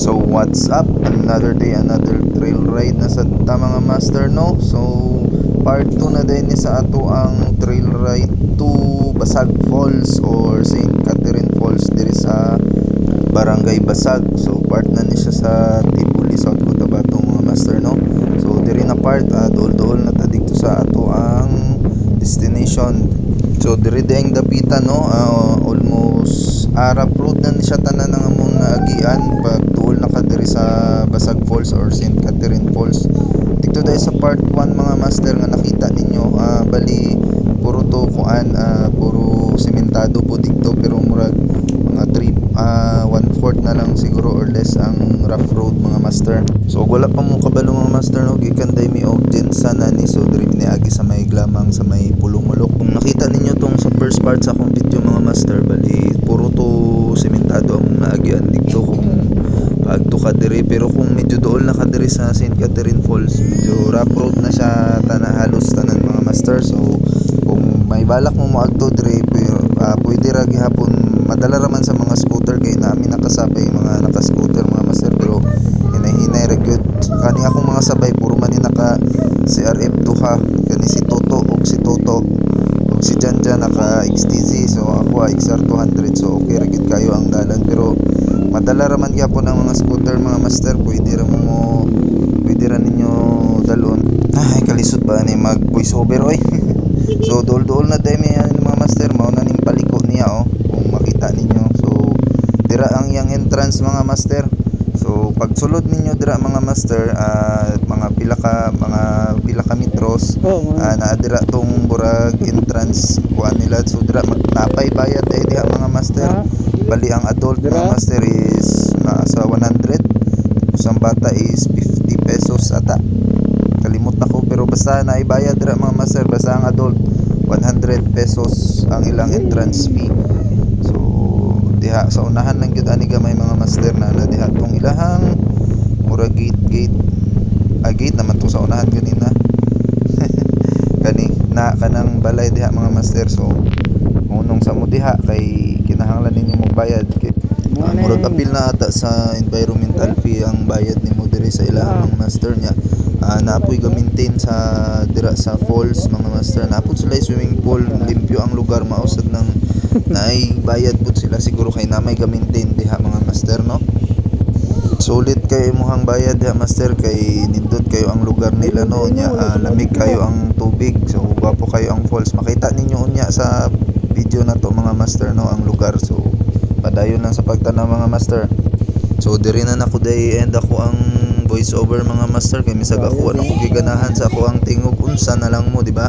So what's up? Another day, another trail ride na sa mga master, no? So part 2 na din ni sa ato ang trail ride to Basag Falls or St. Catherine Falls diri sa Barangay Basag. So part na ni siya sa Tibuli, South Cotabato mga master, no? So diri na part dool-dool na ta dito sa ato ang destination. So diri daing dapitan, no? Almost Arab Road na ni siya tanan nga muna agian pag tuol na ka diri sa Basag Falls or St. Catherine Falls. Dito dahil sa part 1 mga master nga nakita ninyo, bali puro to kuan, puro sementado po dito, pero murag mga 1/4 na lang siguro or less ang rough road mga master. So wala pa mo kabalo mga master, no? Gikan day mi og Jensa nani, so diri ni agi sa may glamang sa may Pulumulok. Kung nakita ninyo tong sa first part sa akong video mga master, bali puro to sementado ang naagian dito kung paagto ka diri, pero kung medyo dool na ka diri sa St. Catherine Falls, medyo rough road na siya halos tanan mga master. So kung may balak mo moagto diri, pwede ra gihapon, madala raman sa mga scooter kay namin nakasabay mga naka-scooter mga master, pero hinay-hinay ra gyud kani akong mga sabay puro man ni naka CRF 2 ha, kani si Toto ug si Toto ug si Janjan naka XTZ, so ako XR 200, so okay ra gyud kayo ang dalan. Pero madala raman gyapon ang mga scooter mga master, pwede ra ninyo dalon. Ay kalisod ba ni mag voice over oy. So dool-dool na dai mi mga master, mao na ning paliko niya kung makita ninyo. So dira ang yang entrance mga master. So pag sulod ninyo dira mga master, mga pila ka metros, naa dira tong burag entrance kuan nila. So dira napay bayad diha mga master. Bali ang adult mga master is sa 100, usang bata is 50 pesos ata, kalimot na ko, pero basta naibayad dira mga master. Basta ang adult 100 pesos ang ilang entrance fee. So diha sa unahan lang gyud ani gamay mga master na diha tong ilahang mura gate naman to sa unahan kanina. Kani na kanang balay diha mga master. So unong sa mo diha kay kinahanglan ninyo magbayad kay murag apil na ata sa environmental fee ang bayad nimo diri sa ilahang master niya. Naapoy ga-maintain sa dira sa falls mga master, naapod sila swimming pool, limpyo ang lugar, mausad ng naay bayad pud sila siguro kay namay ga-maintain diha mga master, no? Sulit kay imuhang bayad diha master kay nindot kayo ang lugar nila, no? Nya lamig kayo ang tubig, so gwapo kayo ang falls. Makita ninyo unya sa video na to mga master, no, ang lugar. So padayon lang sa pagtanaw mga master. So diri na nako day end ako ang voice over mga master kay misag ako ano kung giganahan sa ako ang tingog unsa na lang mo, di ba?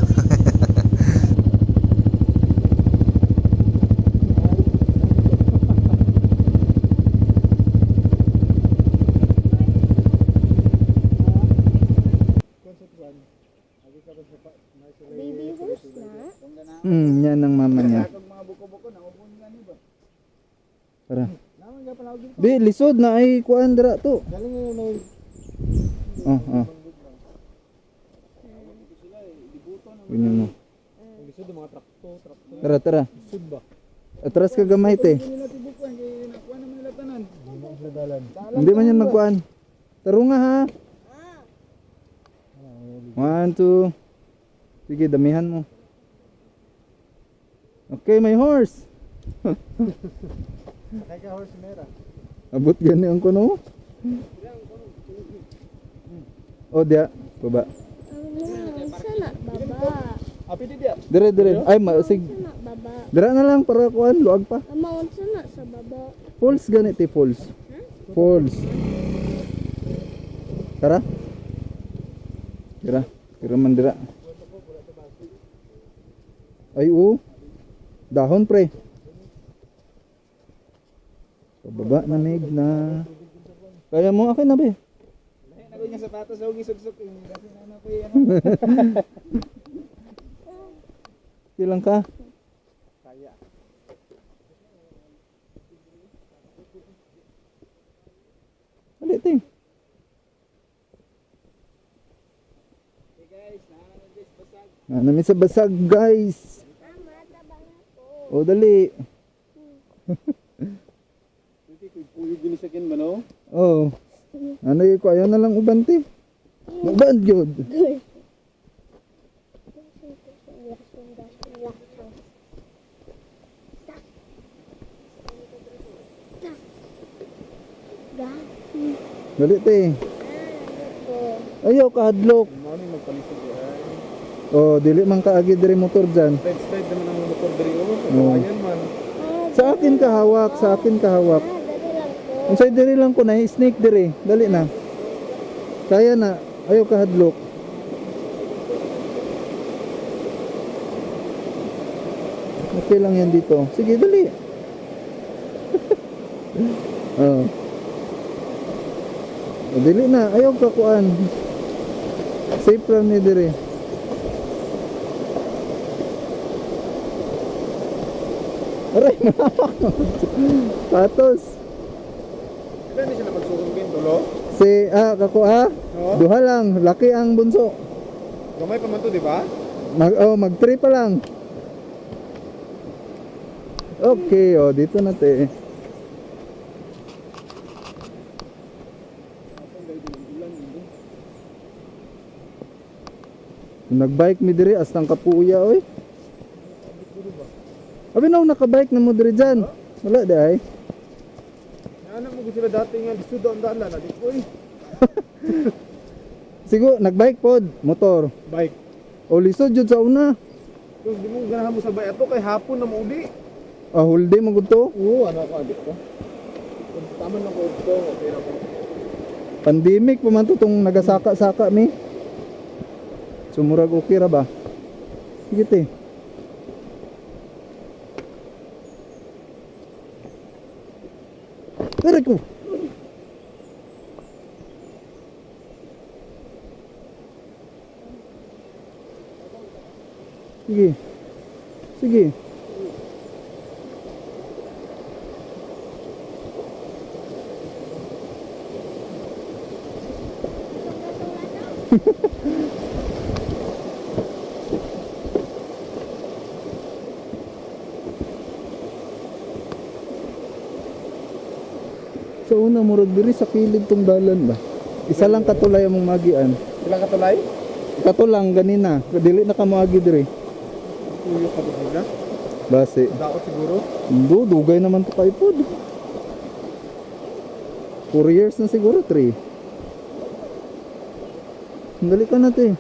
Baby horse na? Yan ang mama niya. Tara. Di lisod na ay kuan dira to. Ganyan mo. Tara. Atras ka gamay te. Hindi man yan magkuan. Taro nga ha. 1, 2. Sige, damihan mo. Okay, may horse. Abot gani ang kuno. Oh, dia, baba. Sana baba. Dire. Ay, mausig. Sana baba. Dira na lang para kuan luag pa. Amount sana sa baba. Falls gani ti falls. Falls. Tara. Dira man dira. Ay dahon pre. Pababa na mig na. Kaya mo akin na be. Ako nga sapatos sa gisog-sog ini kasi na ko ano. Silang ka? Kaya. Aliting. Hey guys, namin sa Basag guys. O dali. Puyo ginisakin ba no? Oh. Ano yung ko? Ayaw na lang uban ti. Uban yun. Dali ti. Ayaw kahadlok. Mami magpalisod yan. Oh, dili man kaagi diri motor dyan. Slide naman ang motor diri oh. Oo. Kawayan man. Sa akin kahawak, sa akin kahawak. Unsay diri lang ko na snake diri. Dali na. Kaya na. Ayaw kahadlok. Okay lang yan dito. Sige, dali. Oh. Dili na. Ayaw kakuan. Safe lang ni diri. Aray, mahapak. Patos. Ilan ni sila magsurugin tulo? Kako Oo. Duha lang, laki ang bunso. Gamay pa man to, di ba? Mag 3 pa lang. Okay, dito na te. Nagbike mi diri astang kapuya oy. Abi na nakabike na mo diri dyan. Wala di ay. Anak mo ko sila dati nga lisod ang daan na di ko eh. Sigo nagbike pod, motor. Bike. O lisod jud sa una. Kung di mo ganahan mo sa bay ato kay hapon na mauli. Whole day mo gud to. Oo, ano ako adik ko. Kung tama lang ko ito, okay na ko. Pandemic pa man to tong nagasaka-saka mi. Sumurag okay ra ba? Sige te. Aray ko. Sige. Sige. Sa una murag diri sa kilid tong dalan ba. Isa lang katulay among magian. Ilang katulay? Katulang ganina, dili na kamo agi diri. Puyo ka ba na? Base. Daot siguro? Dugay naman to kay pod. 4 years na siguro, 3. Dali ka na te.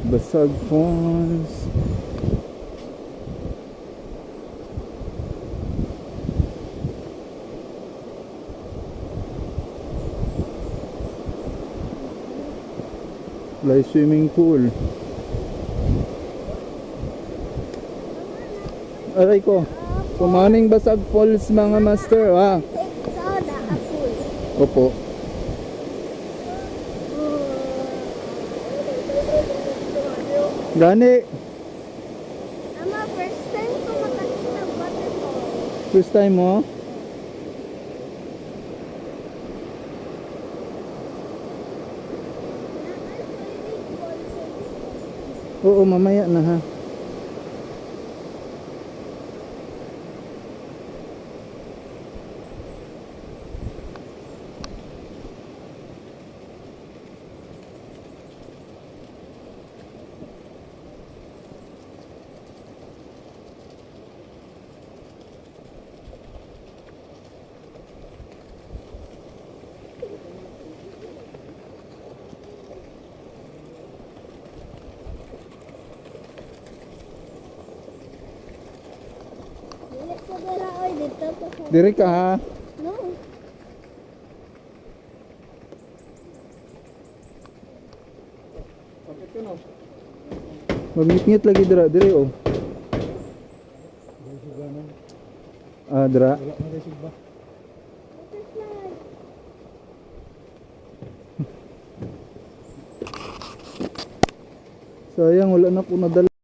Basag Falls. Fly swimming pool. Aray ko. Kumaning Basag Falls mga master, ha? Soda, apple. Opo. Gani, Ama, first time ko makakita ng waterfall. first time mo? Oo, mamaya na ha. Dili ko dira, oy, dito pa sa... Diri ka ha. No. Sakit ko no? Magngit-ngit lagi dira, diri oh. Dira. Wala na kayo sigba. Butterfly. Sayang wala na po nadala.